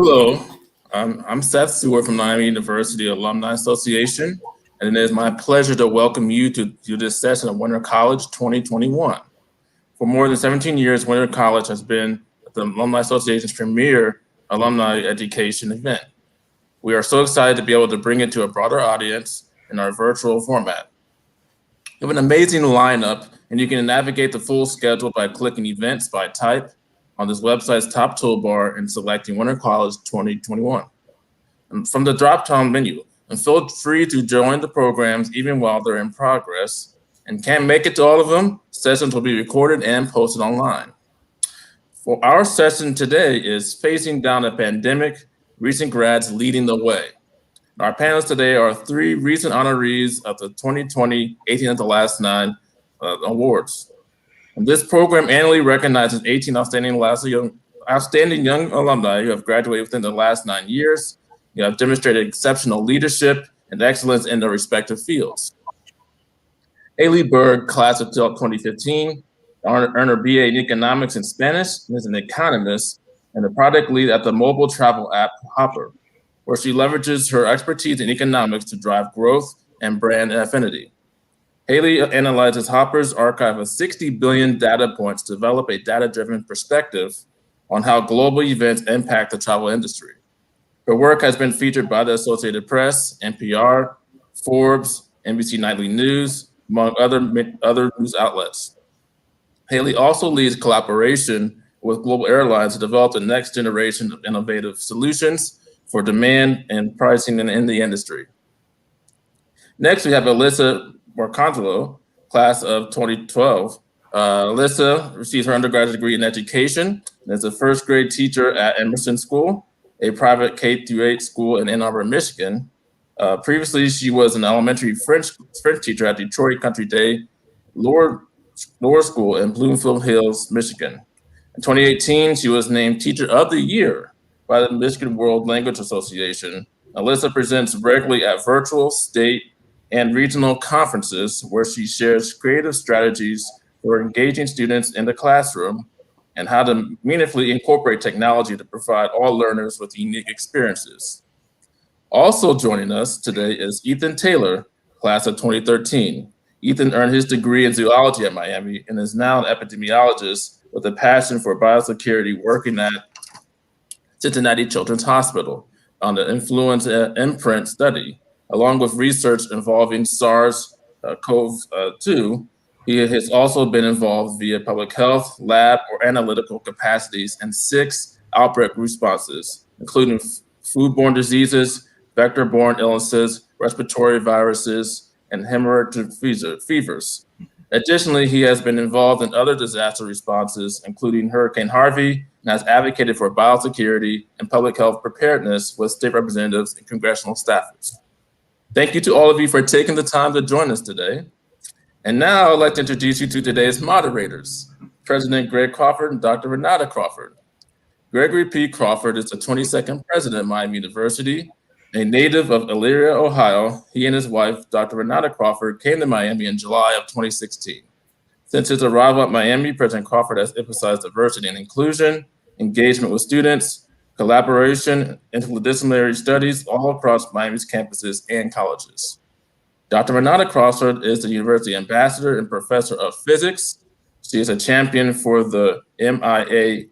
Hello, I'm Seth Seward from Miami University Alumni Association, and it is my pleasure to welcome you to this session of Winter College 2021. For more than 17 years, Winter College has been the Alumni Association's premier alumni education event. We are so excited to be able to bring it to a broader audience in our virtual format. We have an amazing lineup, and you can navigate the full schedule by clicking Events by Type on this website's top toolbar and selecting Winter College 2021. And from the drop-down menu, and feel free to join the programs even while they're in progress. And can't make it to all of them, sessions will be recorded and posted online. For our session today is Facing Down a Pandemic, Recent Grads Leading the Way. Our panelists today are three recent honorees of the 2020 18 of the Last Nine awards. And this program annually recognizes 18 outstanding young alumni who have graduated within the last 9 years, who have demonstrated exceptional leadership and excellence in their respective fields. Haley Berg, class of 2015, earned her BA in Economics and Spanish, and is an economist and a product lead at the mobile travel app Hopper, where she leverages her expertise in economics to drive growth and brand affinity. Haley analyzes Hopper's archive of 60 billion data points to develop a data-driven perspective on how global events impact the travel industry. Her work has been featured by the Associated Press, NPR, Forbes, NBC Nightly News, among other news outlets. Haley also leads collaboration with global airlines to develop the next generation of innovative solutions for demand and pricing in the industry. Next, we have Alyssa Morcangelo, class of 2012. Alyssa receives her undergraduate degree in education and is a first grade teacher at Emerson School, a private K-8 school in Ann Arbor, Michigan. Previously, she was an elementary French teacher at Detroit Country Day Lower School in Bloomfield Hills, Michigan. In 2018, she was named Teacher of the Year by the Michigan World Language Association. Alyssa presents regularly at virtual, state, and regional conferences where she shares creative strategies for engaging students in the classroom and how to meaningfully incorporate technology to provide all learners with unique experiences. Also joining us today is Ethan Taylor, class of 2013. Ethan earned his degree in zoology at Miami and is now an epidemiologist with a passion for biosecurity, working at Cincinnati Children's Hospital on the influenza imprint study. Along with research involving SARS-CoV-2, he has also been involved via public health, lab, or analytical capacities in 6 outbreak responses, including foodborne diseases, vector-borne illnesses, respiratory viruses, and hemorrhagic fevers. Additionally, he has been involved in other disaster responses, including Hurricane Harvey, and has advocated for biosecurity and public health preparedness with state representatives and congressional staffers. Thank you to all of you for taking the time to join us today. And now I'd like to introduce you to today's moderators, President Greg Crawford and Dr. Renate Crawford. Gregory P. Crawford is the 22nd president of Miami University. A native of Elyria, Ohio, he and his wife, Dr. Renate Crawford, came to Miami in July of 2016. Since his arrival at Miami, President Crawford has emphasized diversity and inclusion, engagement with students, collaboration, interdisciplinary studies all across Miami's campuses and colleges. Dr. Renate Crawford is the University Ambassador and Professor of Physics. She is a champion for the MI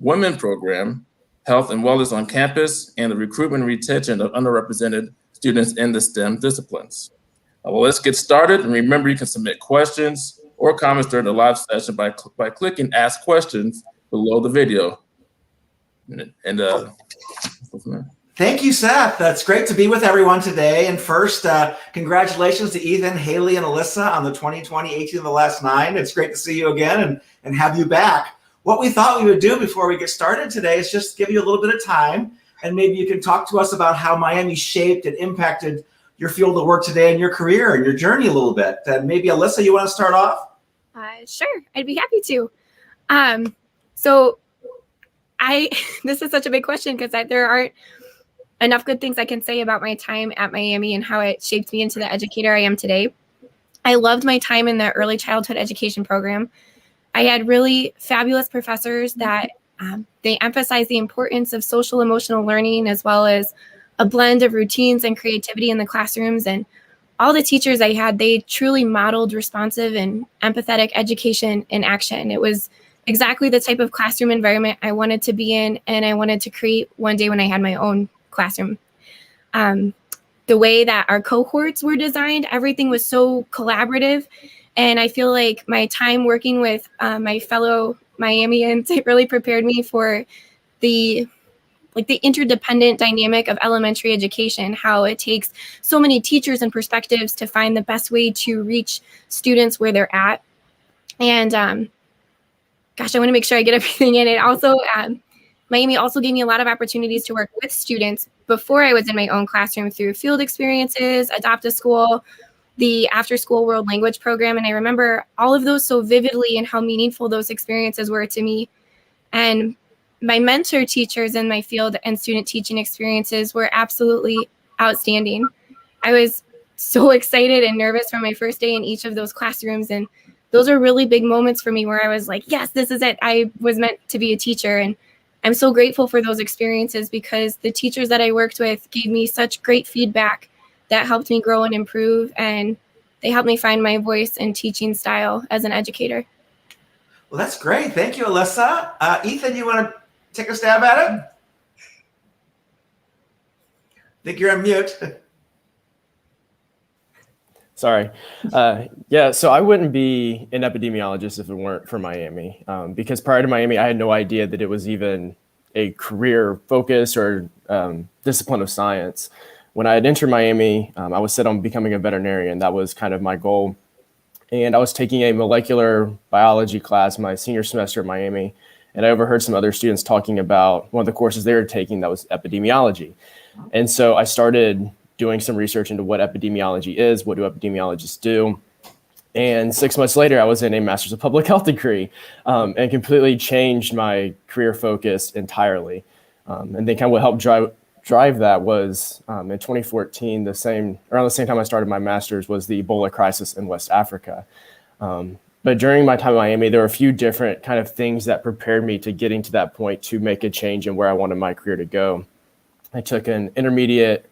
Women Program, Health and Wellness on Campus, and the recruitment and retention of underrepresented students in the STEM disciplines. Well, let's get started. And remember, you can submit questions or comments during the live session by clicking Ask Questions below the video. Thank you, Seth. That's great to be with everyone today. And first, congratulations to Ethan, Haley, and Alyssa on the 2020 18 of the Last Nine. It's great to see you again and have you back. What we thought we would do before we get started today is just give you a little bit of time, and maybe you can talk to us about how Miami shaped and impacted your field of work today and your career and your journey a little bit. And maybe Alyssa, you want to start off? Sure, I'd be happy to. This is such a big question because there aren't enough good things I can say about my time at Miami and how it shaped me into the educator I am today. I loved my time in the early childhood education program. I had really fabulous professors that They emphasize the importance of social emotional learning, as well as a blend of routines and creativity in the classrooms. And all the teachers I had, they truly modeled responsive and empathetic education in action. It was exactly the type of classroom environment I wanted to be in, and I wanted to create one day when I had my own classroom. The way that our cohorts were designed, everything was so collaborative. And I feel like my time working with my fellow Miamians, it really prepared me for the interdependent dynamic of elementary education, how it takes so many teachers and perspectives to find the best way to reach students where they're at. And I want to make sure I get everything in. It also, Miami also gave me a lot of opportunities to work with students before I was in my own classroom through field experiences, Adopt a School, the after school world language program. And I remember all of those so vividly and how meaningful those experiences were to me. And my mentor teachers in my field and student teaching experiences were absolutely outstanding. I was so excited and nervous for my first day in each of those classrooms. And those are really big moments for me where I was like, yes, this is it. I was meant to be a teacher. And I'm so grateful for those experiences because the teachers that I worked with gave me such great feedback that helped me grow and improve. And they helped me find my voice and teaching style as an educator. Well, that's great. Thank you, Alyssa. Ethan, you want to take a stab at it? I think you're on mute. Sorry. Yeah, so I wouldn't be an epidemiologist if it weren't for Miami, because prior to Miami, I had no idea that it was even a career focus or discipline of science. When I had entered Miami, I was set on becoming a veterinarian. That was kind of my goal. And I was taking a molecular biology class my senior semester at Miami, and I overheard some other students talking about one of the courses they were taking that was epidemiology. And so I started doing some research into what epidemiology is, what do epidemiologists do. And 6 months later, I was in a master's of public health degree and completely changed my career focus entirely. And then kind of what helped drive that was in 2014, around the same time I started my master's, was the Ebola crisis in West Africa. But during my time in Miami, there were a few different kind of things that prepared me to getting to that point to make a change in where I wanted my career to go. I took an intermediate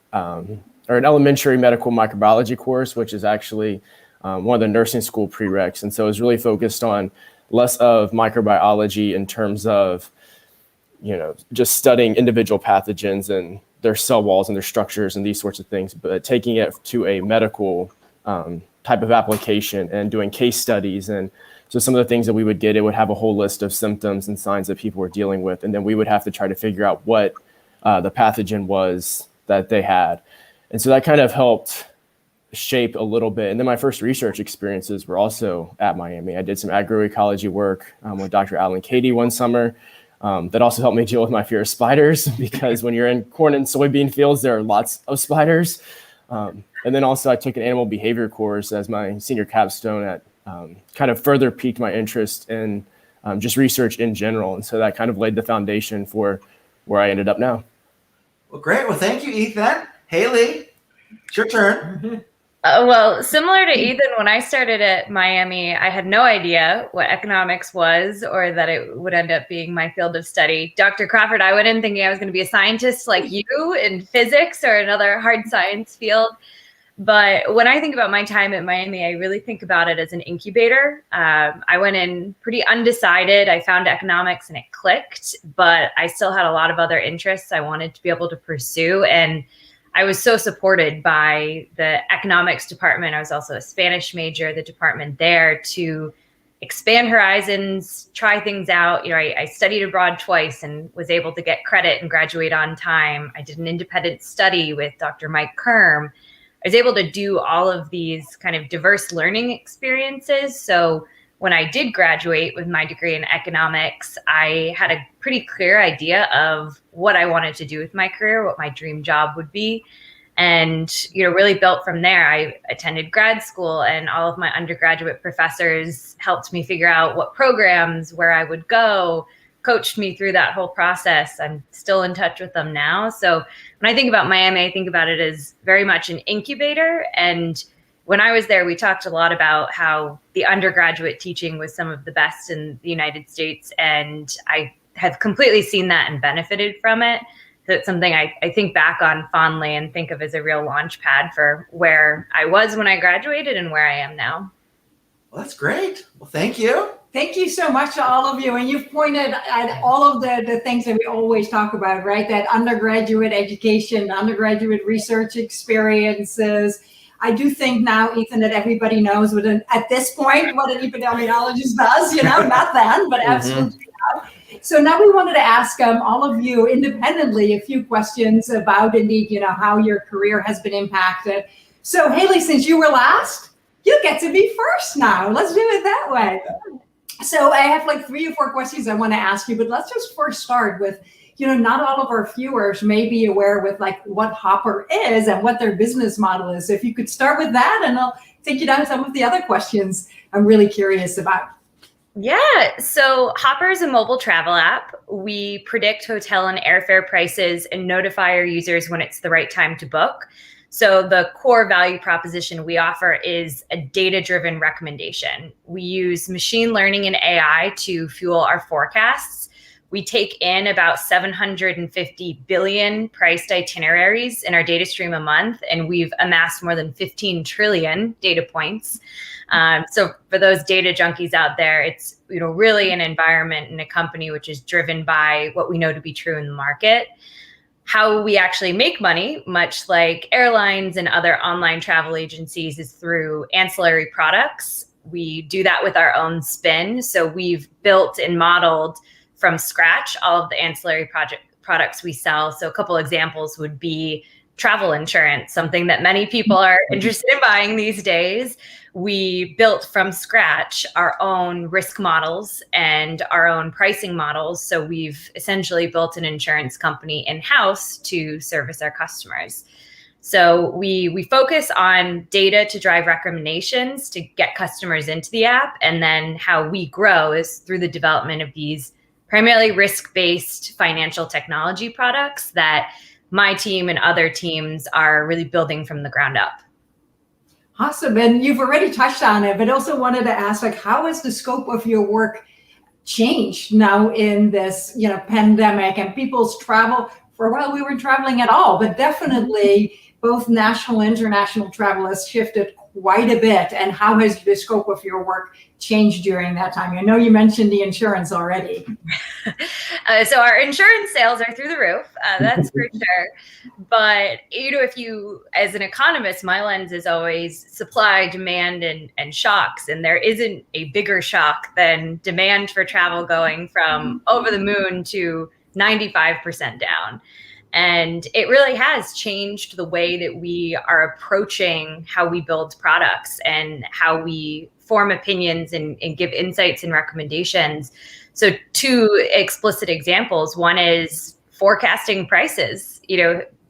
or an elementary medical microbiology course, which is actually one of the nursing school prereqs. And so it was really focused on less of microbiology in terms of, just studying individual pathogens and their cell walls and their structures and these sorts of things, but taking it to a medical type of application and doing case studies. And so some of the things that we would get, it would have a whole list of symptoms and signs that people were dealing with. And then we would have to try to figure out what the pathogen was that they had. And so that kind of helped shape a little bit. And then my first research experiences were also at Miami. I did some agroecology work with Dr. Alan Cady one summer. That also helped me deal with my fear of spiders, because when you're in corn and soybean fields, there are lots of spiders. And then also I took an animal behavior course as my senior capstone at kind of further piqued my interest in just research in general. And so that kind of laid the foundation for where I ended up now. Well, great. Well, thank you, Ethan. Haley, it's your turn. Well, similar to Ethan, when I started at Miami, I had no idea what economics was or that it would end up being my field of study. Dr. Crawford, I went in thinking I was going to be a scientist like you in physics or another hard science field. But when I think about my time at Miami, I really think about it as an incubator. I went in pretty undecided. I found economics and it clicked, but I still had a lot of other interests I wanted to be able to pursue. And I was so supported by the economics department. I was also a Spanish major, the department there, to expand horizons, try things out. I studied abroad twice and was able to get credit and graduate on time. I did an independent study with Dr. Mike Kerm. I was able to do all of these kind of diverse learning experiences. So when I did graduate with my degree in economics, I had a pretty clear idea of what I wanted to do with my career, what my dream job would be. And, really built from there. I attended grad school, and all of my undergraduate professors helped me figure out what programs, where I would go, coached me through that whole process. I'm still in touch with them now. So when I think about Miami, I think about it as very much an incubator. And when I was there, we talked a lot about how the undergraduate teaching was some of the best in the United States. And I have completely seen that and benefited from it. So it's something I think back on fondly and think of as a real launch pad for where I was when I graduated and where I am now. Well, that's great. Well, thank you. Thank you so much to all of you. And you've pointed at all of the things that we always talk about, right? That undergraduate education, undergraduate research experiences. I do think now, Ethan, that everybody knows at this point what an epidemiologist does, not then, but absolutely now. So now we wanted to ask all of you independently a few questions about indeed, how your career has been impacted. So Haley, since you were last, you get to be first now. Let's do it that way. So I have like 3 or 4 questions I want to ask you, but let's just first start with, not all of our viewers may be aware with like what Hopper is and what their business model is. So if you could start with that, and I'll take you down some of the other questions I'm really curious about. Yeah, so Hopper is a mobile travel app. We predict hotel and airfare prices and notify our users when it's the right time to book. So the core value proposition we offer is a data-driven recommendation. We use machine learning and AI to fuel our forecasts. We take in about 750 billion priced itineraries in our data stream a month, and we've amassed more than 15 trillion data points. So for those data junkies out there, it's really an environment and a company which is driven by what we know to be true in the market. How we actually make money, much like airlines and other online travel agencies, is through ancillary products. We do that with our own spin. So we've built and modeled from scratch all of the ancillary products we sell. So a couple examples would be travel insurance, something that many people are interested in buying these days. We built from scratch our own risk models and our own pricing models. So we've essentially built an insurance company in-house to service our customers. So we focus on data to drive recommendations to get customers into the app. And then how we grow is through the development of these primarily risk-based financial technology products that my team and other teams are really building from the ground up. Awesome. And you've already touched on it, but also wanted to ask, how has the scope of your work changed now in this, pandemic and people's travel? For a while, we weren't traveling at all, but definitely both national and international travel has shifted quite a bit. And how has the scope of your work changed during that time? I know you mentioned the insurance already. So our insurance sales are through the roof, that's for sure. But, if you, as an economist, my lens is always supply, demand, and shocks. And there isn't a bigger shock than demand for travel going from over the moon to 95% down. And it really has changed the way that we are approaching how we build products and how we form opinions and give insights and recommendations. So 2 explicit examples. One is forecasting prices.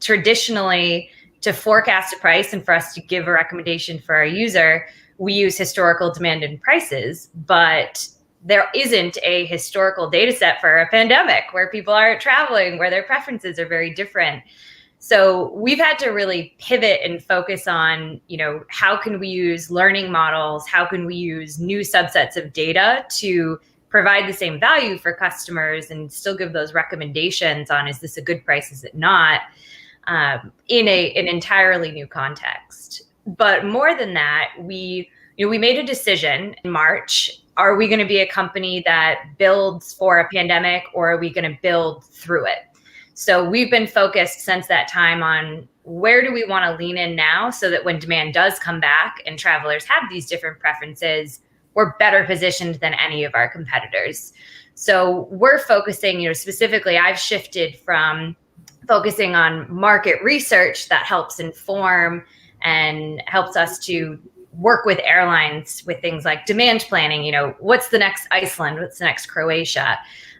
Traditionally, to forecast a price and for us to give a recommendation for our user, we use historical demand and prices, but there isn't a historical data set for a pandemic where people aren't traveling, where their preferences are very different. So we've had to really pivot and focus on, how can we use learning models? How can we use new subsets of data to provide the same value for customers and still give those recommendations on, is this a good price, is it not, in an entirely new context. But more than that, we made a decision in March. Are we going to be a company that builds for a pandemic, or are we going to build through it? So we've been focused since that time on where do we want to lean in now so that when demand does come back and travelers have these different preferences, we're better positioned than any of our competitors. So we're focusing, specifically, I've shifted from focusing on market research that helps inform and helps us to work with airlines with things like demand planning. What's the next Iceland? What's the next Croatia?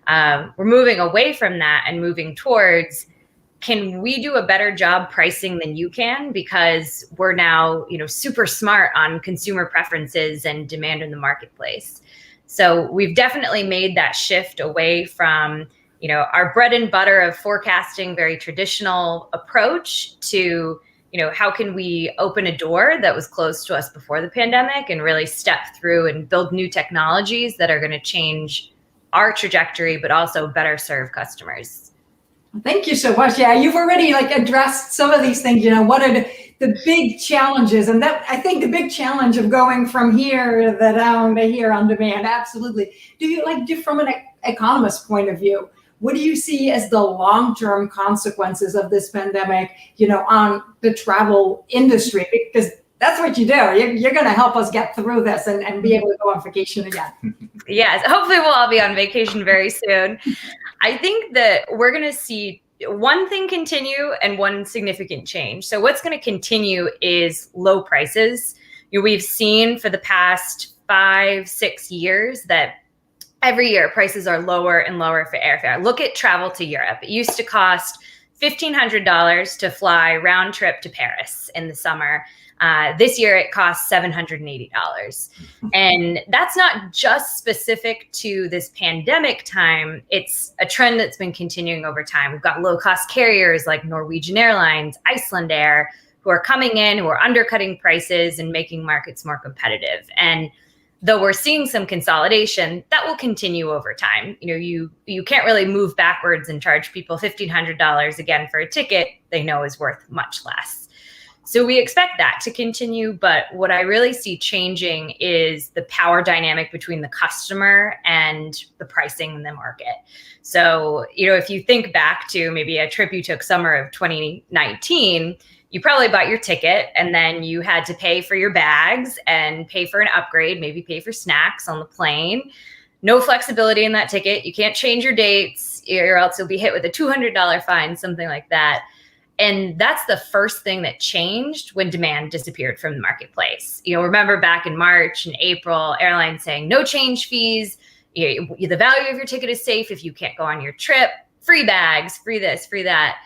We're moving away from that and moving towards, can we do a better job pricing than you can? Because we're now, super smart on consumer preferences and demand in the marketplace. So we've definitely made that shift away from, our bread and butter of forecasting, very traditional approach to, how can we open a door that was closed to us before the pandemic and really step through and build new technologies that are going to change our trajectory, but also better serve customers. Thank you so much. Yeah, you've already addressed some of these things. What are the big challenges? And that, I think, the big challenge of going from here down to here on demand. Absolutely. Do you from an economist point of view, what do you see as the long-term consequences of this pandemic, on the travel industry? Because that's what you do. You're going to help us get through this and be able to go on vacation again. Yes, hopefully we'll all be on vacation very soon. I think that we're going to see one thing continue and one significant change. So what's going to continue is low prices. We've seen for the past 5-6 years that every year prices are lower and lower for airfare. Look at travel to Europe. It used to cost $1,500 to fly round trip to Paris in the summer. This year it costs $780. And that's not just specific to this pandemic time. It's a trend that's been continuing over time. We've got low-cost carriers like Norwegian Airlines, Iceland Air, who are coming in, who are undercutting prices and making markets more competitive. And though we're seeing some consolidation, that will continue over time. You can't really move backwards and charge people $1,500 again for a ticket they know is worth much less. So we expect that to continue, but what I really see changing is the power dynamic between the customer and the pricing in the market. So, if you think back to maybe a trip you took summer of 2019, you probably bought your ticket and then you had to pay for your bags and pay for an upgrade, maybe pay for snacks on the plane. No flexibility in that ticket. You can't change your dates or else you'll be hit with a $200 fine, something like that. And that's the first thing that changed when demand disappeared from the marketplace. Remember back in March and April, airlines saying no change fees. The value of your ticket is safe if you can't go on your trip. Free bags, free this, free that.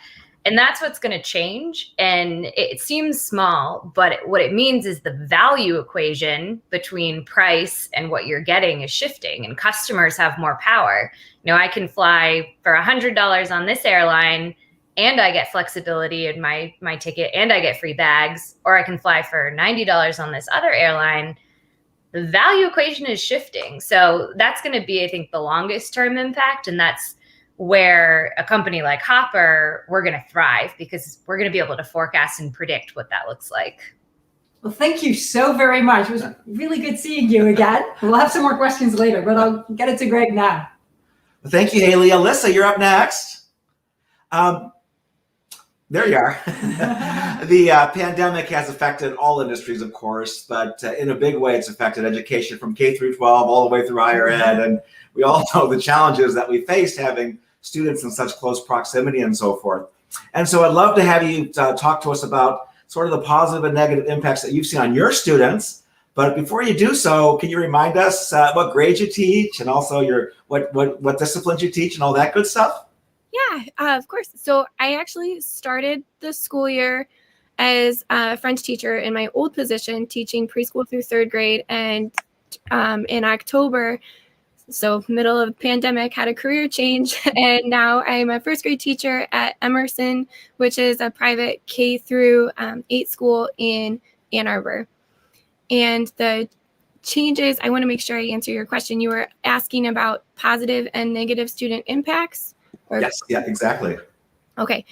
And that's what's going to change. And it seems small, but what it means is the value equation between price and what you're getting is shifting, and customers have more power. I can fly for $100 on this airline and I get flexibility in my ticket and I get free bags, or I can fly for $90 on this other airline. The value equation is shifting. So that's going to be, I think, the longest term impact. And that's where a company like Hopper, we're going to thrive because we're going to be able to forecast and predict what that looks like. Well, thank you so very much. It was really good seeing you again. We'll have some more questions later, but I'll get it to Greg now. Well, thank you, Haley. Alyssa, you're up next. There you are. The pandemic has affected all industries, of course, but in a big way, it's affected education from K through 12 all the way through higher ed. And we all know the challenges that we faced having students in such close proximity and so forth. And so I'd love to have you talk to us about sort of the positive and negative impacts that you've seen on your students. But before you do so, can you remind us what grades you teach and also what disciplines you teach and all that good stuff? Yeah, of course. So I actually started the school year as a French teacher in my old position, teaching preschool through third grade. And in October, so middle of the pandemic, had a career change. And now I'm a first grade teacher at Emerson, which is a private K through 8 school in Ann Arbor. And the changes, I want to make sure I answer your question. You were asking about positive and negative student impacts? Yes, yeah, exactly. Okay.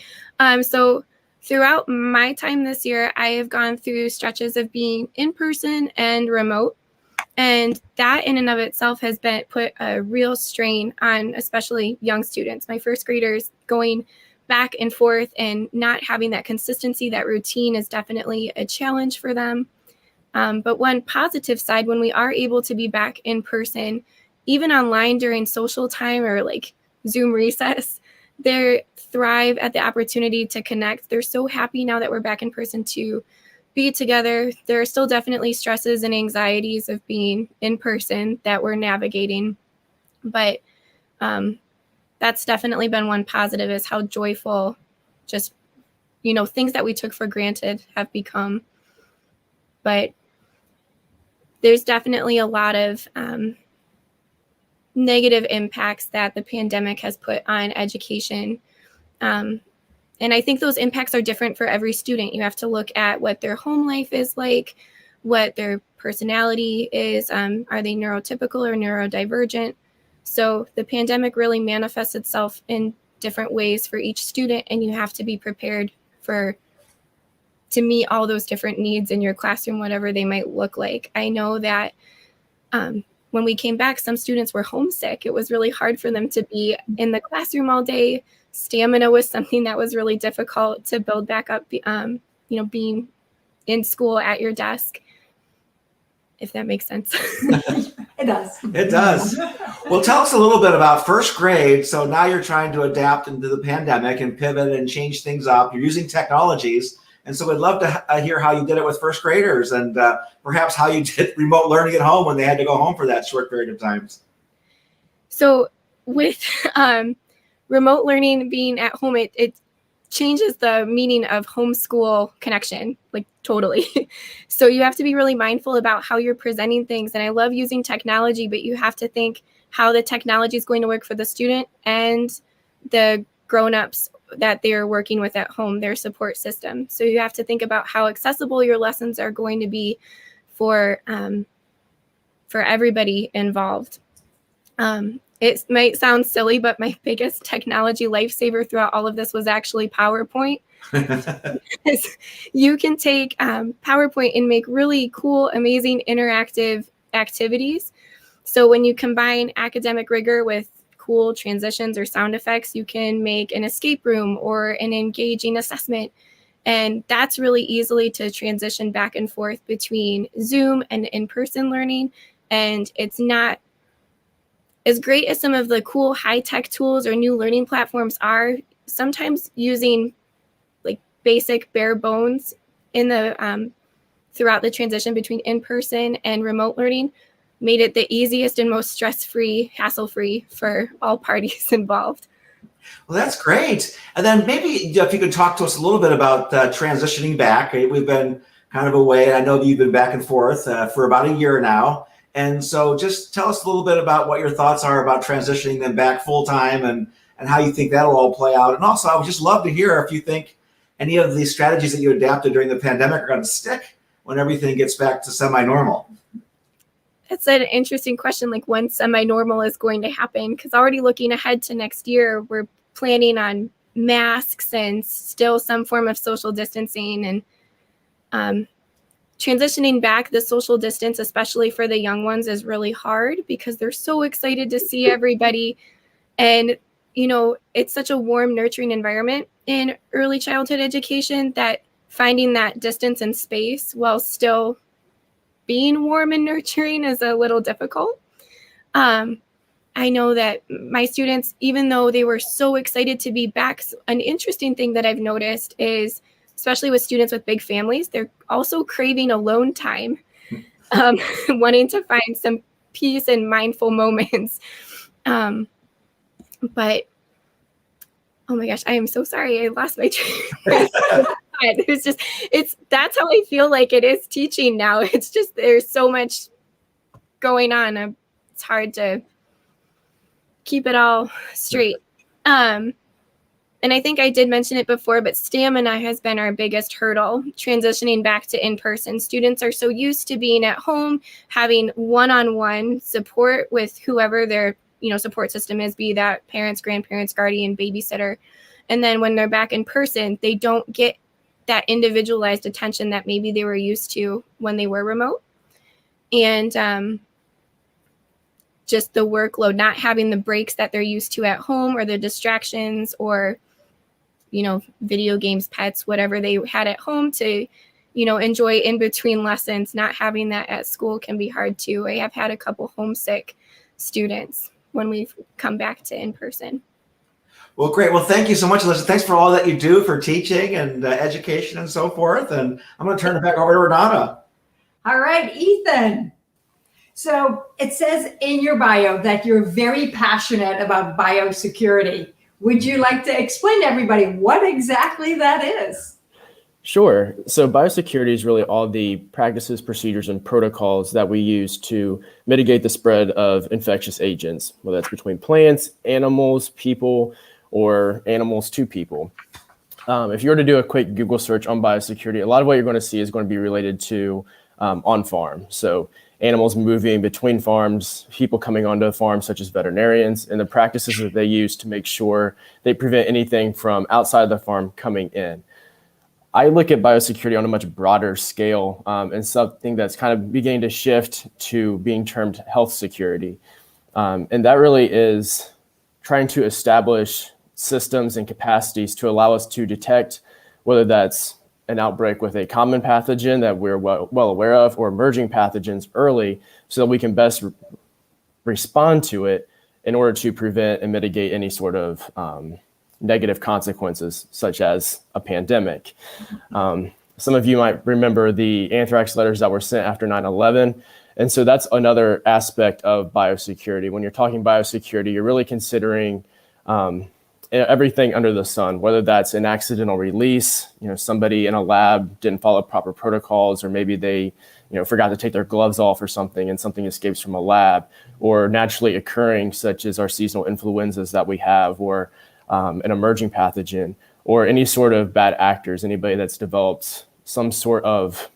So throughout my time this year, I have gone through stretches of being in person and remote. And that in and of itself has put a real strain on especially young students. My first graders going back and forth and not having that consistency, that routine is definitely a challenge for them. But one positive side, when we are able to be back in person, even online during social time or like Zoom recess, they thrive at the opportunity to connect. They're so happy now that we're back in person to be together. There are still definitely stresses and anxieties of being in person that we're navigating. But that's definitely been one positive, is how joyful just, things that we took for granted have become. But there's definitely a lot of negative impacts that the pandemic has put on education. And I think those impacts are different for every student. You have to look at what their home life is like, what their personality is. Are they neurotypical or neurodivergent? So the pandemic really manifests itself in different ways for each student, and you have to be prepared to meet all those different needs in your classroom, whatever they might look like. I know that when we came back, some students were homesick. It was really hard for them to be in the classroom all day. Stamina was something that was really difficult to build back up, being in school at your desk, if that makes sense. It does. It does. Well, tell us a little bit about first grade. So now you're trying to adapt into the pandemic and pivot and change things up. You're using technologies. And so we'd love to hear how you did it with first graders and perhaps how you did remote learning at home when they had to go home for that short period of time. So with remote learning being at home, it changes the meaning of homeschool connection, like totally. So you have to be really mindful about how you're presenting things. And I love using technology, but you have to think how the technology is going to work for the student and the grown-ups that they're working with at home, their support system. So you have to think about how accessible your lessons are going to be for everybody involved. It might sound silly, but my biggest technology lifesaver throughout all of this was actually PowerPoint. You can take PowerPoint and make really cool, amazing, interactive activities. So when you combine academic rigor with cool transitions or sound effects, you can make an escape room or an engaging assessment. And that's really easily to transition back and forth between Zoom and in-person learning. And it's not as great as some of the cool high-tech tools or new learning platforms are. Sometimes using like basic bare bones in the throughout the transition between in-person and remote learning made it the easiest and most stress-free, hassle-free for all parties involved. Well, that's great. And then maybe if you could talk to us a little bit about transitioning back. We've been kind of away. I know that you've been back and forth for about a year now. And so just tell us a little bit about what your thoughts are about transitioning them back full-time and how you think that'll all play out. And also, I would just love to hear if you think any of these strategies that you adapted during the pandemic are going to stick when everything gets back to semi-normal. That's an interesting question, like when semi-normal is going to happen, because already looking ahead to next year, we're planning on masks and still some form of social distancing, and transitioning back the social distance, especially for the young ones, is really hard because they're so excited to see everybody. And, it's such a warm, nurturing environment in early childhood education that finding that distance and space while still being warm and nurturing is a little difficult. I know that my students, even though they were so excited to be back, an interesting thing that I've noticed is, especially with students with big families, they're also craving alone time, wanting to find some peace and mindful moments. But, oh my gosh, I am so sorry. I lost my train. That's how I feel like it is teaching now. It's just, there's so much going on. It's hard to keep it all straight. And I think I did mention it before, but stamina has been our biggest hurdle transitioning back to in-person. Students are so used to being at home, having one-on-one support with whoever their support system is, be that parents, grandparents, guardian, babysitter. And then when they're back in person, they don't get that individualized attention that maybe they were used to when they were remote. And just the workload, not having the breaks that they're used to at home, or the distractions, or video games, pets, whatever they had at home to enjoy in between lessons. Not having that at school can be hard too. I have had a couple homesick students when we've come back to in person. Well, great. Well, thank you so much, Alyssa. Thanks for all that you do for teaching and education and so forth. And I'm going to turn it back over to Renate. All right, Ethan. So it says in your bio that you're very passionate about biosecurity. Would you like to explain to everybody what exactly that is? Sure. So biosecurity is really all the practices, procedures, and protocols that we use to mitigate the spread of infectious agents, whether that's between plants, animals, people, or animals to people. If you were to do a quick Google search on biosecurity, a lot of what you're going to see is going to be related to on-farm. So animals moving between farms, people coming onto farms such as veterinarians, and the practices that they use to make sure they prevent anything from outside the farm coming in. I look at biosecurity on a much broader scale, and something that's kind of beginning to shift to being termed health security. And that really is trying to establish systems and capacities to allow us to detect whether that's an outbreak with a common pathogen that we're well aware of, or emerging pathogens early, so that we can best respond to it in order to prevent and mitigate any sort of negative consequences, such as a pandemic. Some of you might remember the anthrax letters that were sent after 9/11. And so that's another aspect of biosecurity. When you're talking biosecurity, you're really considering everything under the sun, whether that's an accidental release, somebody in a lab didn't follow proper protocols, or maybe they, forgot to take their gloves off or something and something escapes from a lab, or naturally occurring, such as our seasonal influenzas that we have, or an emerging pathogen, or any sort of bad actors, anybody that's developed some sort of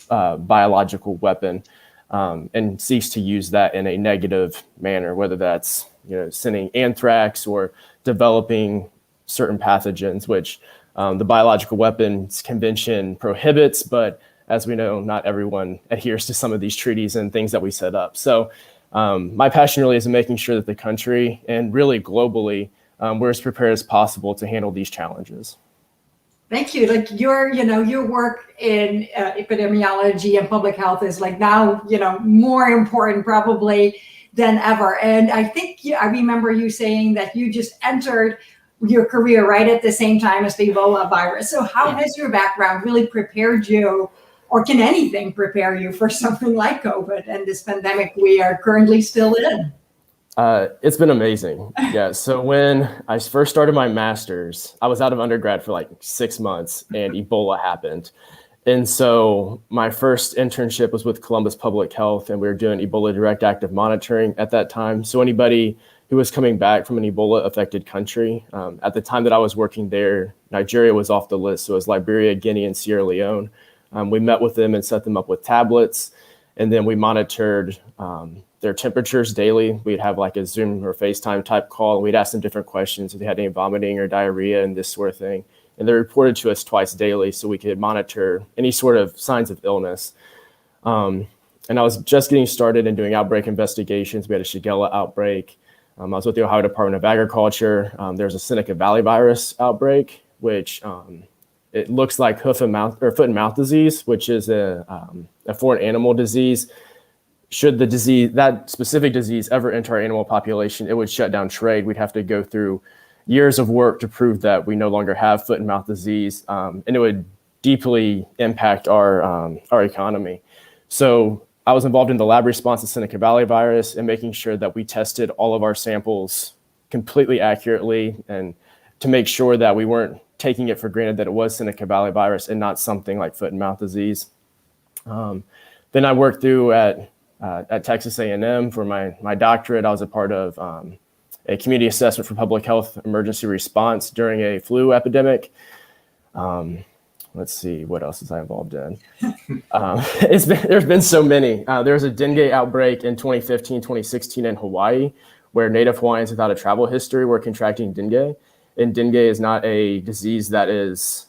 biological weapon and seeks to use that in a negative manner, whether that's sending anthrax or developing certain pathogens, which the Biological Weapons Convention prohibits, but as we know, not everyone adheres to some of these treaties and things that we set up. So my passion really is in making sure that the country, and really globally, we're as prepared as possible to handle these challenges. Thank you. Like your work in epidemiology and public health is like now, more important probably than ever. And I think I remember you saying that you just entered your career right at the same time as the Ebola virus. So how has your background really prepared you, or can anything prepare you for something like COVID and this pandemic we are currently still in? It's been amazing. Yeah. So when I first started my master's, I was out of undergrad for like 6 months and Ebola happened. And so my first internship was with Columbus Public Health, and we were doing Ebola direct active monitoring at that time. So anybody who was coming back from an Ebola affected country, at the time that I was working there, Nigeria was off the list. So it was Liberia, Guinea, and Sierra Leone. We met with them and set them up with tablets. And then we monitored their temperatures daily. We'd have like a Zoom or FaceTime type call, and we'd ask them different questions if they had any vomiting or diarrhea and this sort of thing. And they reported to us twice daily so we could monitor any sort of signs of illness. And I was just getting started in doing outbreak investigations. We had a Shigella outbreak. I was with the Ohio Department of Agriculture. There's a Seneca Valley virus outbreak, which it looks like foot and mouth disease, which is a foreign animal disease. Should that specific disease ever enter our animal population, it would shut down trade. We'd have to go through years of work to prove that we no longer have foot and mouth disease, and it would deeply impact our economy. So I was involved in the lab response to Seneca Valley virus and making sure that we tested all of our samples completely accurately, and to make sure that we weren't taking it for granted that it was Seneca Valley virus and not something like foot and mouth disease. Then I worked through at Texas A&M for my doctorate. I was a part of a community assessment for public health emergency response during a flu epidemic. Let's see, what else was I involved in? There's been so many. There was a dengue outbreak in 2015, 2016 in Hawaii, where Native Hawaiians without a travel history were contracting dengue. And dengue is not a disease that is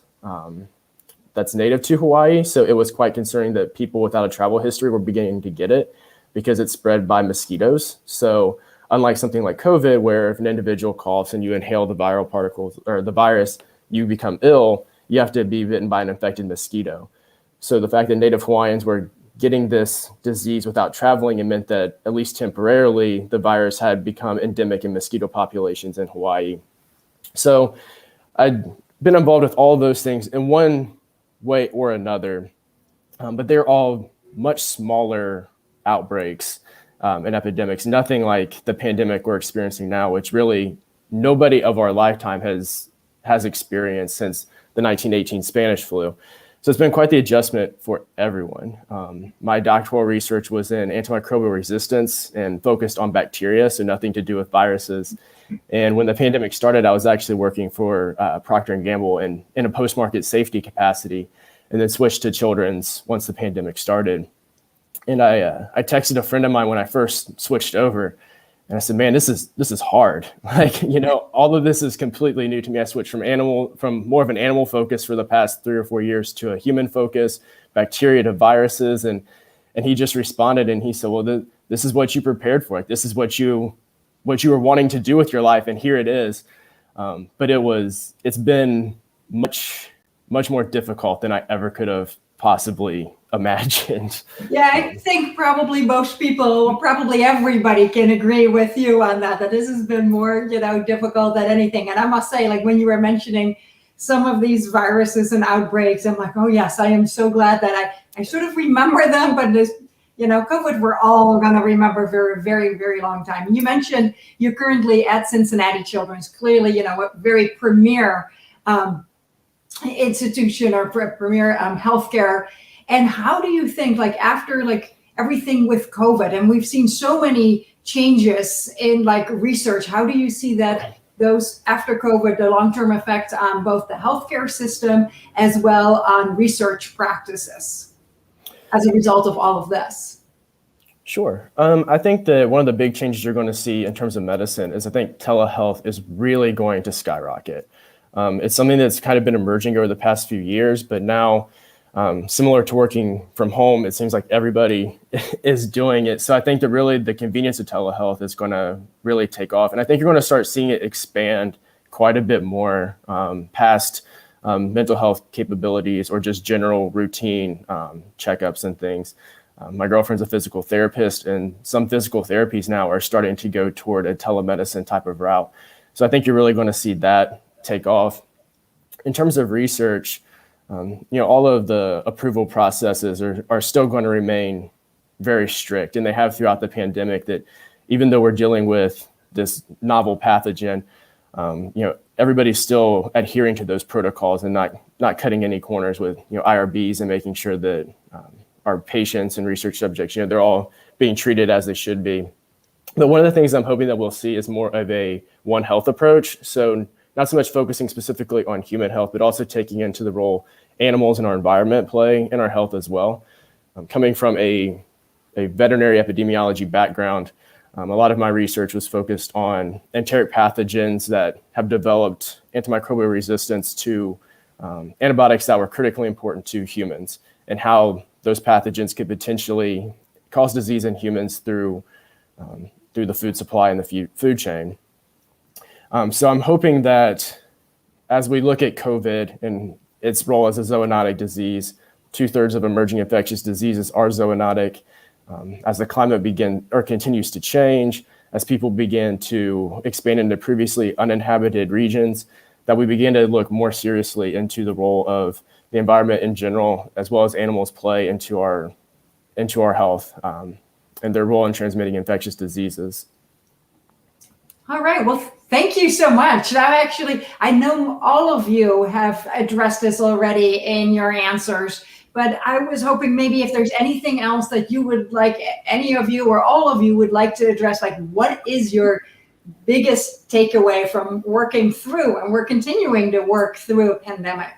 that's native to Hawaii. So it was quite concerning that people without a travel history were beginning to get it because it's spread by mosquitoes. So unlike something like COVID, where if an individual coughs and you inhale the viral particles or the virus, you become ill, you have to be bitten by an infected mosquito. So the fact that Native Hawaiians were getting this disease without traveling, it meant that at least temporarily, the virus had become endemic in mosquito populations in Hawaii. So I'd been involved with all of those things in one way or another, but they're all much smaller outbreaks and epidemics, nothing like the pandemic we're experiencing now, which really nobody of our lifetime has experienced since the 1918 Spanish flu. So it's been quite the adjustment for everyone. My doctoral research was in antimicrobial resistance and focused on bacteria, so nothing to do with viruses. And when the pandemic started, I was actually working for Procter & Gamble in a post-market safety capacity, and then switched to children's once the pandemic started. And I texted a friend of mine when I first switched over, and I said, man, this is hard. Like, all of this is completely new to me. I switched from more of an animal focus for the past 3 or 4 years to a human focus, bacteria to viruses. And he just responded and he said, well, this is what you prepared for. Like, this is what you were wanting to do with your life. And here it is. But it's been much, much more difficult than I ever could have possibly imagined. Yeah, I think probably most people, probably everybody can agree with you on that this has been more, difficult than anything. And I must say, like when you were mentioning some of these viruses and outbreaks, I'm like, oh yes, I am so glad that I sort of remember them, but this, COVID, we're all going to remember for a very, very long time. You mentioned you're currently at Cincinnati Children's, clearly, a very premier institution or premier healthcare. And how do you think, like after like everything with COVID, and we've seen so many changes in like research, how do you see that those after COVID, the long-term effect on both the healthcare system as well on research practices as a result of all of this? Sure. I think that one of the big changes you're going to see in terms of medicine is I think telehealth is really going to skyrocket. It's something that's kind of been emerging over the past few years, but now similar to working from home, it seems like everybody is doing it. So I think that really the convenience of telehealth is going to really take off. And I think you're going to start seeing it expand quite a bit more past mental health capabilities or just general routine checkups and things. My girlfriend's a physical therapist, and some physical therapies now are starting to go toward a telemedicine type of route. So I think you're really going to see that take off. In terms of research, all of the approval processes are still going to remain very strict, and they have throughout the pandemic. That even though we're dealing with this novel pathogen, everybody's still adhering to those protocols and not cutting any corners with IRBs and making sure that our patients and research subjects, they're all being treated as they should be. But one of the things I'm hoping that we'll see is more of a One Health approach. So not so much focusing specifically on human health, but also taking into the role animals and our environment play in our health as well. Coming from a veterinary epidemiology background, a lot of my research was focused on enteric pathogens that have developed antimicrobial resistance to antibiotics that were critically important to humans, and how those pathogens could potentially cause disease in humans through the food supply and the food chain. So I'm hoping that as we look at COVID and its role as a zoonotic disease, 2/3 of emerging infectious diseases are zoonotic. As the climate continues to change, as people begin to expand into previously uninhabited regions, that we begin to look more seriously into the role of the environment in general, as well as animals play into our health and their role in transmitting infectious diseases. All right. Well, thank you so much. I know all of you have addressed this already in your answers, but I was hoping maybe if there's anything else that you would like, any of you or all of you would like to address, like what is your biggest takeaway from working through, and we're continuing to work through a pandemic?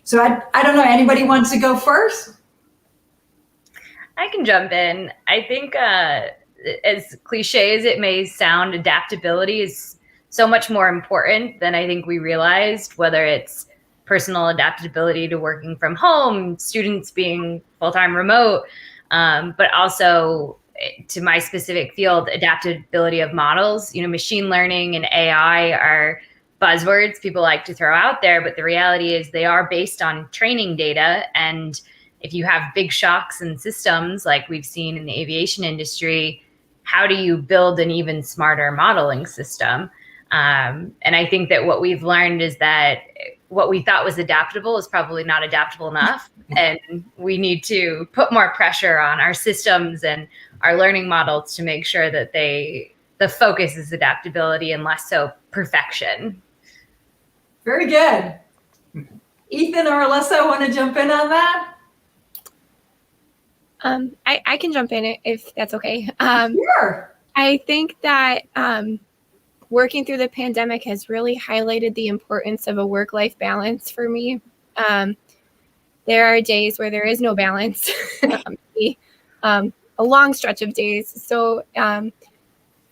So I don't know, anybody wants to go first? I can jump in. I think as cliche as it may sound, adaptability is so much more important than I think we realized, whether it's personal adaptability to working from home, students being full-time remote, but also to my specific field, adaptability of models. Machine learning and AI are buzzwords people like to throw out there, but the reality is they are based on training data. And if you have big shocks in systems like we've seen in the aviation industry, how do you build an even smarter modeling system? And I think that what we've learned is that what we thought was adaptable is probably not adaptable enough. And we need to put more pressure on our systems and our learning models to make sure that the focus is adaptability and less so perfection. Very good. Ethan or Alyssa, want to jump in on that? I can jump in if that's okay. Sure. I think that working through the pandemic has really highlighted the importance of a work-life balance for me. There are days where there is no balance. a long stretch of days. So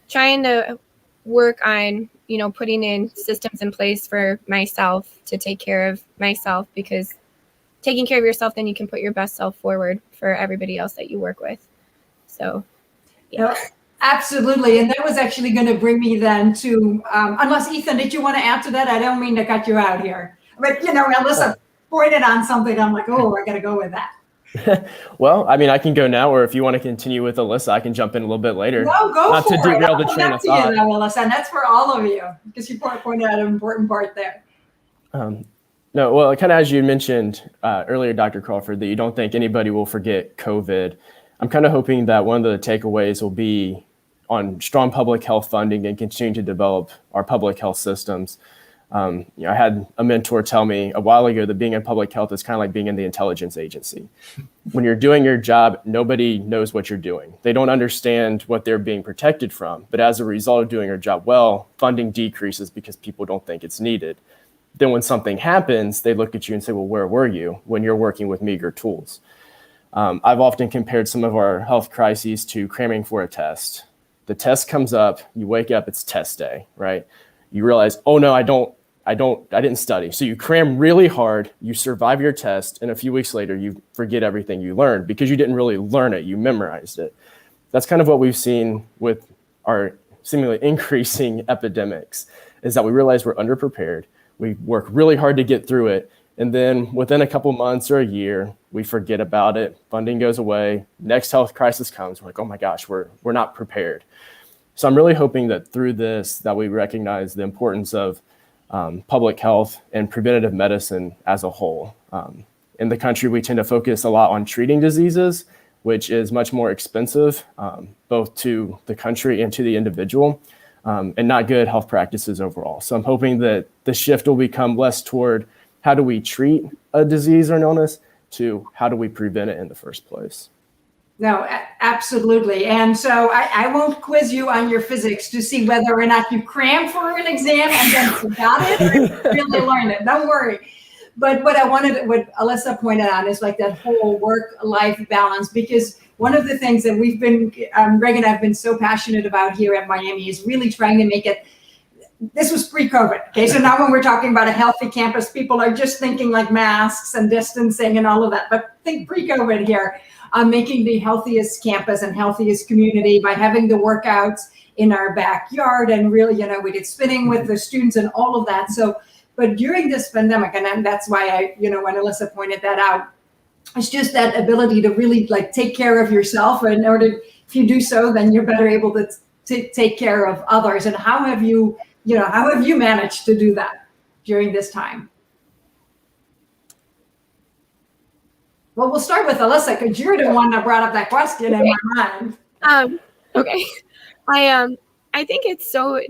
trying to work on, putting in systems in place for myself to take care of myself, because taking care of yourself, then you can put your best self forward for everybody else that you work with. So, yeah. No, absolutely. And that was actually going to bring me then to, unless Ethan, did you want to add to that? I don't mean to cut you out here, but Alyssa pointed on something. I'm like, oh, I got to go with that. Well, I mean, I can go now, or if you want to continue with Alyssa, I can jump in a little bit later. No, go Not for to it. derail the train of thought. You, though, Alyssa, and that's for all of you, because you pointed out an important part there. No, well, kind of as you mentioned earlier, Dr. Crawford, that you don't think anybody will forget COVID. I'm kind of hoping that one of the takeaways will be on strong public health funding and continuing to develop our public health systems. I had a mentor tell me a while ago that being in public health is kind of like being in the intelligence agency. When you're doing your job, nobody knows what you're doing. They don't understand what they're being protected from. But as a result of doing your job well, funding decreases because people don't think it's needed. Then when something happens, they look at you and say, well, where were you when you're working with meager tools? I've often compared some of our health crises to cramming for a test. The test comes up, you wake up, it's test day, right? You realize, oh no, I didn't study. So you cram really hard, you survive your test, and a few weeks later, you forget everything you learned because you didn't really learn it, you memorized it. That's kind of what we've seen with our seemingly increasing epidemics, is that we realize we're underprepared. We work really hard to get through it. And then within a couple months or a year, we forget about it. Funding goes away. Next health crisis comes. We're like, oh my gosh, we're not prepared. So I'm really hoping that through this, that we recognize the importance of public health and preventative medicine as a whole. In the country, we tend to focus a lot on treating diseases, which is much more expensive, both to the country and to the individual. And not good health practices overall. So I'm hoping that the shift will become less toward how do we treat a disease or an illness to how do we prevent it in the first place. No, absolutely. And so I won't quiz you on your physics to see whether or not you crammed for an exam and then forgot it or really learned it. Don't worry. But what Alyssa pointed out is like that whole work-life balance, because one of the things that we've been, Greg and I have been so passionate about here at Miami is really trying to make it, this was pre-COVID, okay? So now when we're talking about a healthy campus, people are just thinking like masks and distancing and all of that, but think pre-COVID here, making the healthiest campus and healthiest community by having the workouts in our backyard and really, we did spinning with the students and all of that. So, but during this pandemic, and that's why when Alyssa pointed that out, it's just that ability to really like take care of yourself. And in order, if you do so, then you're better able to take care of others. And how have you managed to do that during this time? Well, we'll start with Alyssa, because you're the one that brought up that question in my mind. Okay. I think it's so,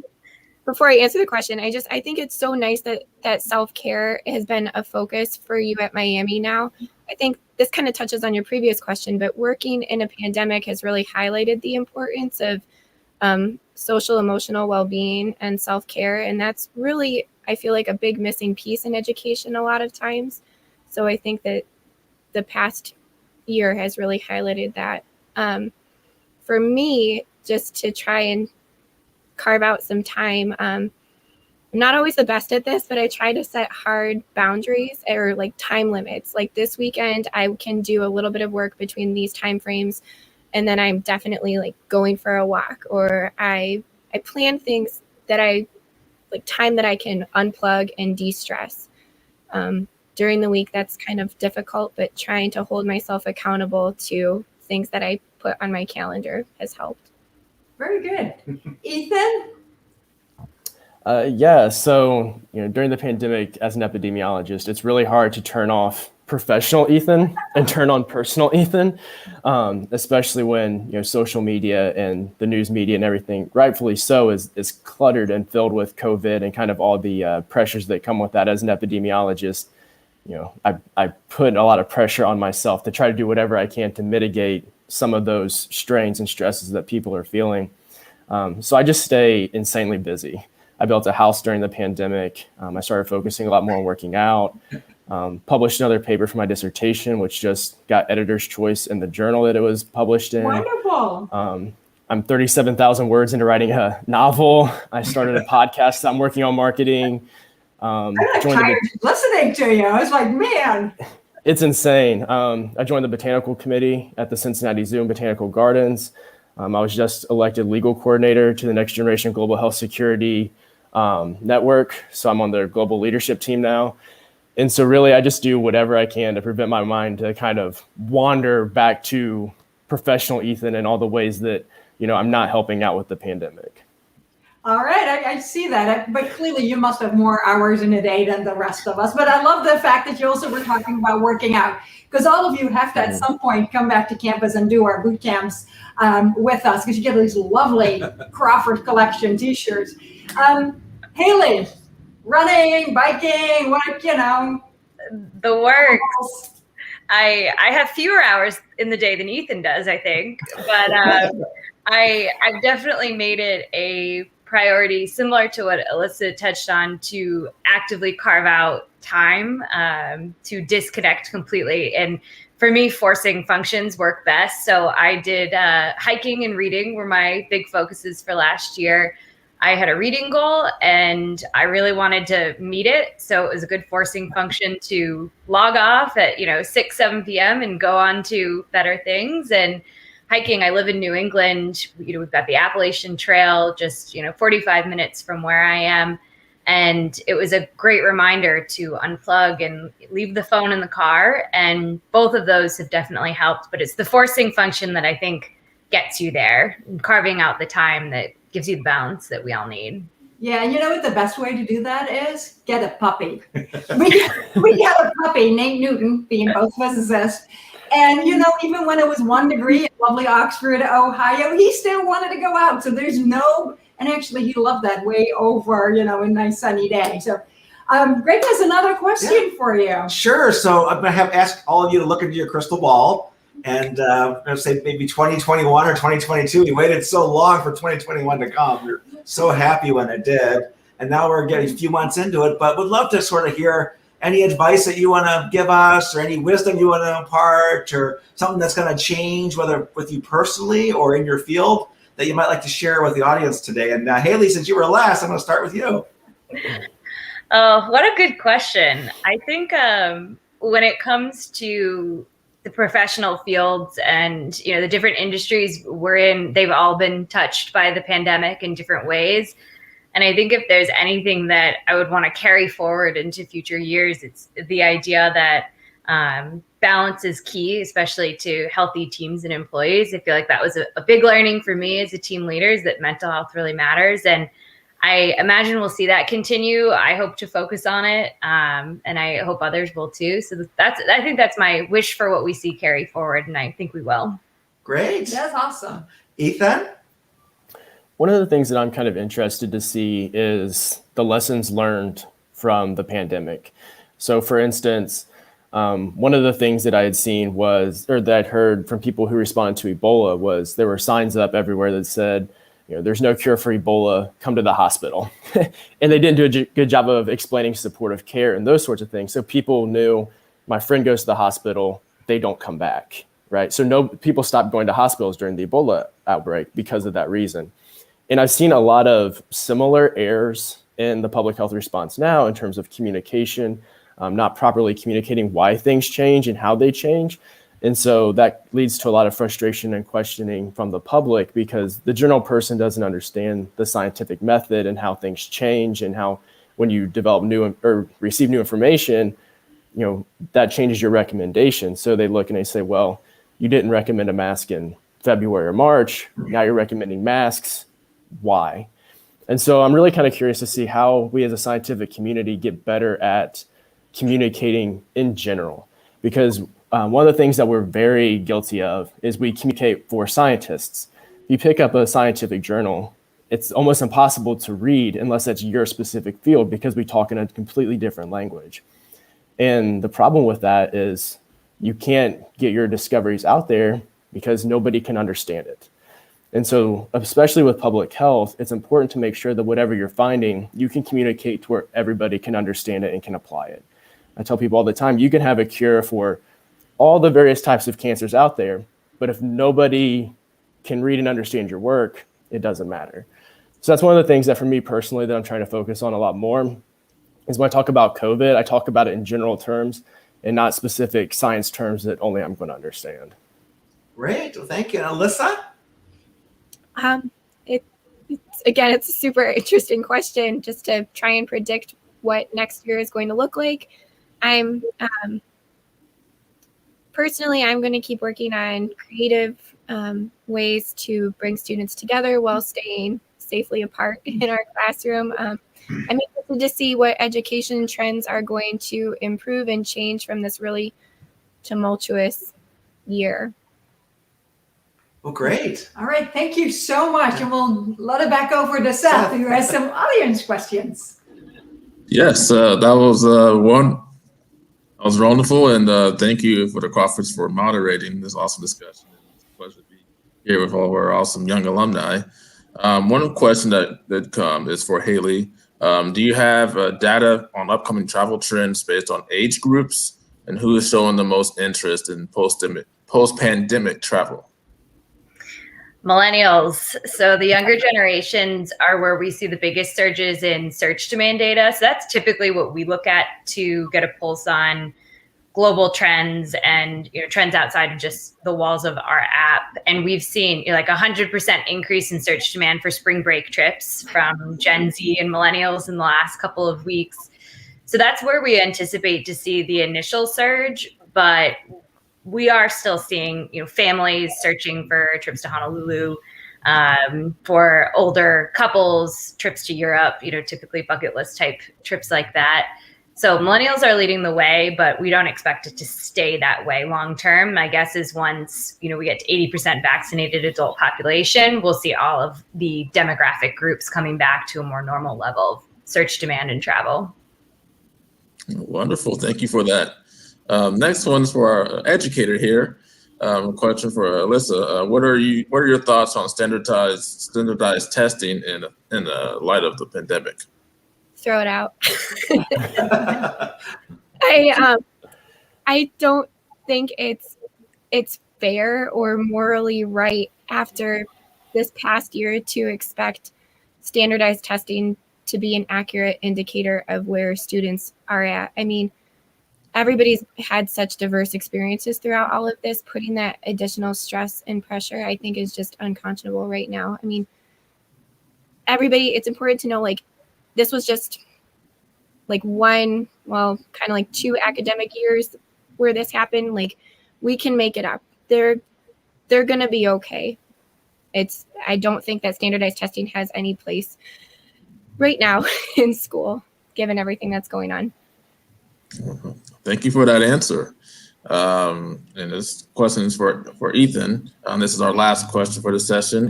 before I answer the question, I think it's so nice that self-care has been a focus for you at Miami now. I think this kind of touches on your previous question, but working in a pandemic has really highlighted the importance of social emotional well-being and self-care. And that's really, I feel like, a big missing piece in education a lot of times. So I think that the past year has really highlighted that. For me, just to try and carve out some time, I'm not always the best at this, but I try to set hard boundaries or like time limits. Like this weekend, I can do a little bit of work between these time frames, and then I'm definitely like going for a walk, or I plan things that I like, time that I can unplug and de-stress. During the week, that's kind of difficult, but trying to hold myself accountable to things that I put on my calendar has helped. Very good. Ethan? Yeah, so during the pandemic, as an epidemiologist, it's really hard to turn off professional Ethan and turn on personal Ethan, especially when social media and the news media and everything, rightfully so, is cluttered and filled with COVID and kind of all the pressures that come with that. As an epidemiologist, I put a lot of pressure on myself to try to do whatever I can to mitigate some of those strains and stresses that people are feeling. So I just stay insanely busy. I built a house during the pandemic. I started focusing a lot more on working out. Published another paper for my dissertation, which just got editor's choice in the journal that it was published in. Wonderful. I'm 37,000 words into writing a novel. I started a podcast. I'm working on marketing. I'm like tired listening to you. I was like, man. It's insane. I joined the botanical committee at the Cincinnati Zoo and Botanical Gardens. I was just elected legal coordinator to the Next Generation Global Health Security Network. So I'm on their global leadership team now. And so really, I just do whatever I can to prevent my mind to kind of wander back to professional Ethan and all the ways that, I'm not helping out with the pandemic. All right, I see that. But clearly you must have more hours in a day than the rest of us. But I love the fact that you also were talking about working out, because all of you have to at some point come back to campus and do our boot camps with us, because you get these lovely Crawford collection t-shirts. Haley, running, biking, the works. I have fewer hours in the day than Ethan does, I think, but I've definitely made it a priority, similar to what Alyssa touched on, to actively carve out time to disconnect completely. And for me, forcing functions work best. So I did hiking and reading were my big focuses for last year. I had a reading goal and I really wanted to meet it. So it was a good forcing function to log off at, 6, 7 p.m. and go on to better things. And hiking, I live in New England. We've got the Appalachian Trail, just, 45 minutes from where I am. And it was a great reminder to unplug and leave the phone in the car. And both of those have definitely helped. But it's the forcing function that I think gets you there, carving out the time that gives you the balance that we all need. Yeah, and you know what the best way to do that is? Get a puppy. we got a puppy named Newton, being both physicists. And, even when it was 1 degree in lovely Oxford, Ohio, he still wanted to go out. So there's and actually he loved that way over, a nice sunny day. So Greg has another question for you. Sure. So I'm going to ask all of you to look into your crystal ball. And I'm going to say maybe 2021 or 2022. We waited so long for 2021 to come. We're so happy when it did. And now we're getting a few months into it, but would love to sort of hear any advice that you want to give us, or any wisdom you want to impart, or something that's going to change, whether with you personally or in your field, that you might like to share with the audience today. And Haley, since you were last, I'm going to start with you. Oh, what a good question. I think when it comes to the professional fields and the different industries we're in, they've all been touched by the pandemic in different ways. And I think if there's anything that I would want to carry forward into future years, it's the idea that balance is key, especially to healthy teams and employees. I feel like that was a big learning for me as a team leader, is that mental health really matters. And I imagine we'll see that continue. I hope to focus on it, and I hope others will too. So I think that's my wish for what we see carry forward, and I think we will. Great. That's awesome. Ethan? One of the things that I'm kind of interested to see is the lessons learned from the pandemic. So for instance, one of the things that I had seen that I'd heard from people who responded to Ebola was there were signs up everywhere that said, there's no cure for Ebola, come to the hospital. And they didn't do a good job of explaining supportive care and those sorts of things. So people knew, my friend goes to the hospital, they don't come back, right? So people stopped going to hospitals during the Ebola outbreak because of that reason. And I've seen a lot of similar errors in the public health response now in terms of communication, not properly communicating why things change and how they change. And so that leads to a lot of frustration and questioning from the public, because the general person doesn't understand the scientific method and how things change, and how when you develop new or receive new information, that changes your recommendation. So they look and they say, well, you didn't recommend a mask in February or March. Now you're recommending masks. Why? And so I'm really kind of curious to see how we as a scientific community get better at communicating in general, because one of the things that we're very guilty of is we communicate for scientists. If you pick up a scientific journal, it's almost impossible to read unless that's your specific field, because we talk in a completely different language. And the problem with that is you can't get your discoveries out there because nobody can understand it. And so, especially with public health, it's important to make sure that whatever you're finding, you can communicate to where everybody can understand it and can apply it. I tell people all the time, you can have a cure for all the various types of cancers out there, but if nobody can read and understand your work, it doesn't matter. So that's one of the things that for me personally that I'm trying to focus on a lot more is when I talk about COVID, I talk about it in general terms and not specific science terms that only I'm going to understand. Great. Well, thank you. And Alyssa? It's a super interesting question just to try and predict what next year is going to look like. I'm personally going to keep working on creative ways to bring students together while staying safely apart in our classroom. I'm interested to see what education trends are going to improve and change from this really tumultuous year. Well, great. All right, thank you so much. And we'll let it back over to Seth, who has some audience questions. Yes, that was one. That was wonderful, and thank you for the Crawfords for moderating this awesome discussion. It's a pleasure to be here with all of our awesome young alumni. One question that comes is for Haley. Do you have data on upcoming travel trends based on age groups, and who is showing the most interest in post-pandemic travel? Millennials. So the younger generations are where we see the biggest surges in search demand data. So that's typically what we look at to get a pulse on global trends and trends outside of just the walls of our app. And we've seen like 100% increase in search demand for spring break trips from Gen Z and millennials in the last couple of weeks. So that's where we anticipate to see the initial surge, but we are still seeing, families searching for trips to Honolulu, for older couples, trips to Europe, typically bucket list type trips like that. So millennials are leading the way, but we don't expect it to stay that way long term. My guess is once, we get to 80% vaccinated adult population, we'll see all of the demographic groups coming back to a more normal level of search demand and travel. Wonderful. Thank you for that. Next one's for our educator here. Question for Alyssa. What are your thoughts on standardized testing in the light of the pandemic? Throw it out. I don't think it's fair or morally right after this past year to expect standardized testing to be an accurate indicator of where students are at. I mean, everybody's had such diverse experiences throughout all of this. Putting that additional stress and pressure, I think, is just unconscionable right now. I mean, it's important to know, this was just kind of 2 academic years where this happened. We can make it up. They're going to be okay. I don't think that standardized testing has any place right now in school, given everything that's going on. Thank you for that answer. And this question is for Ethan. This is our last question for the session.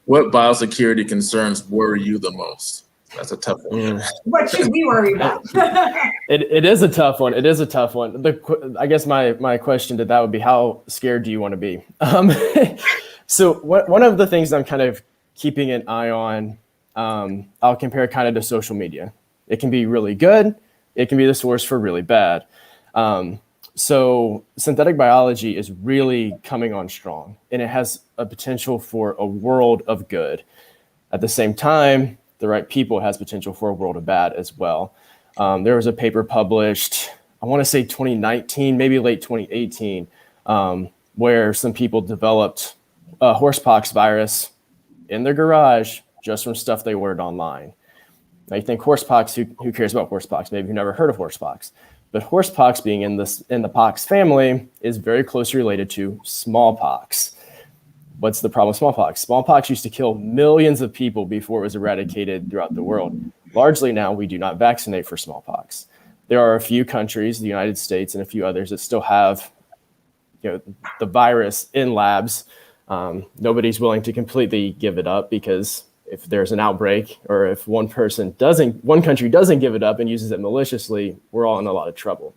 What biosecurity concerns worry you the most? That's a tough one. What should we worry about? It is a tough one. It is a tough one. I guess my question to that would be, how scared do you want to be? So one of the things I'm kind of keeping an eye on, I'll compare kind of to social media. It can be really good. It can be the source for really bad. So synthetic biology is really coming on strong, and it has a potential for a world of good. At the same time, the right people has potential for a world of bad as well. There was a paper published, I want to say 2019, maybe late 2018, where some people developed a horsepox virus in their garage just from stuff they ordered online. Now you think horsepox, who cares about horsepox? Maybe you've never heard of horsepox. But horsepox, being in the pox family, is very closely related to smallpox. What's the problem with smallpox? Smallpox used to kill millions of people before it was eradicated throughout the world. Largely now, we do not vaccinate for smallpox. There are a few countries, the United States and a few others, that still have the virus in labs. Nobody's willing to completely give it up, because if there's an outbreak, or if one country doesn't give it up and uses it maliciously, we're all in a lot of trouble.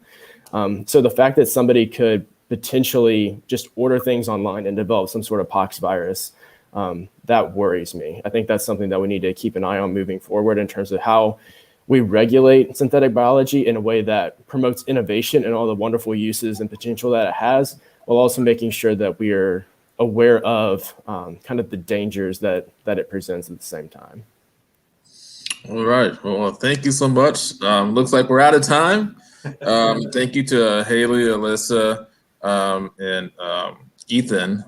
So the fact that somebody could potentially just order things online and develop some sort of pox virus, that worries me. I think that's something that we need to keep an eye on moving forward in terms of how we regulate synthetic biology in a way that promotes innovation and all the wonderful uses and potential that it has, while also making sure that we are aware of kind of the dangers that it presents at the same time. All right. Well, thank you so much. Looks like we're out of time. Thank you to Haley, Alyssa, and Ethan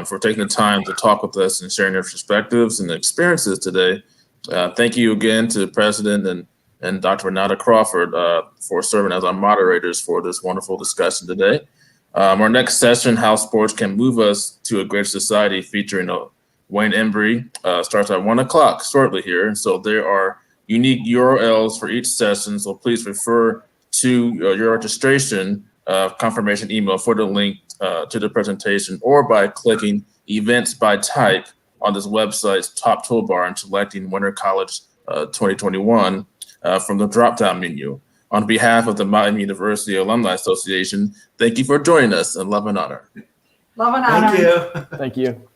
for taking the time to talk with us and sharing their perspectives and experiences today. Thank you again to the President and Dr. Renate Crawford for serving as our moderators for this wonderful discussion today. Our next session, How Sports Can Move Us to a Greater Society, featuring Wayne Embry, starts at 1 o'clock shortly here. So there are unique URLs for each session. So please refer to your registration confirmation email for the link to the presentation, or by clicking Events by Type on this website's top toolbar and selecting Winter College 2021 from the drop-down menu. On behalf of the Miami University Alumni Association, thank you for joining us, and love and honor. Love and honor. Thank you. Thank you.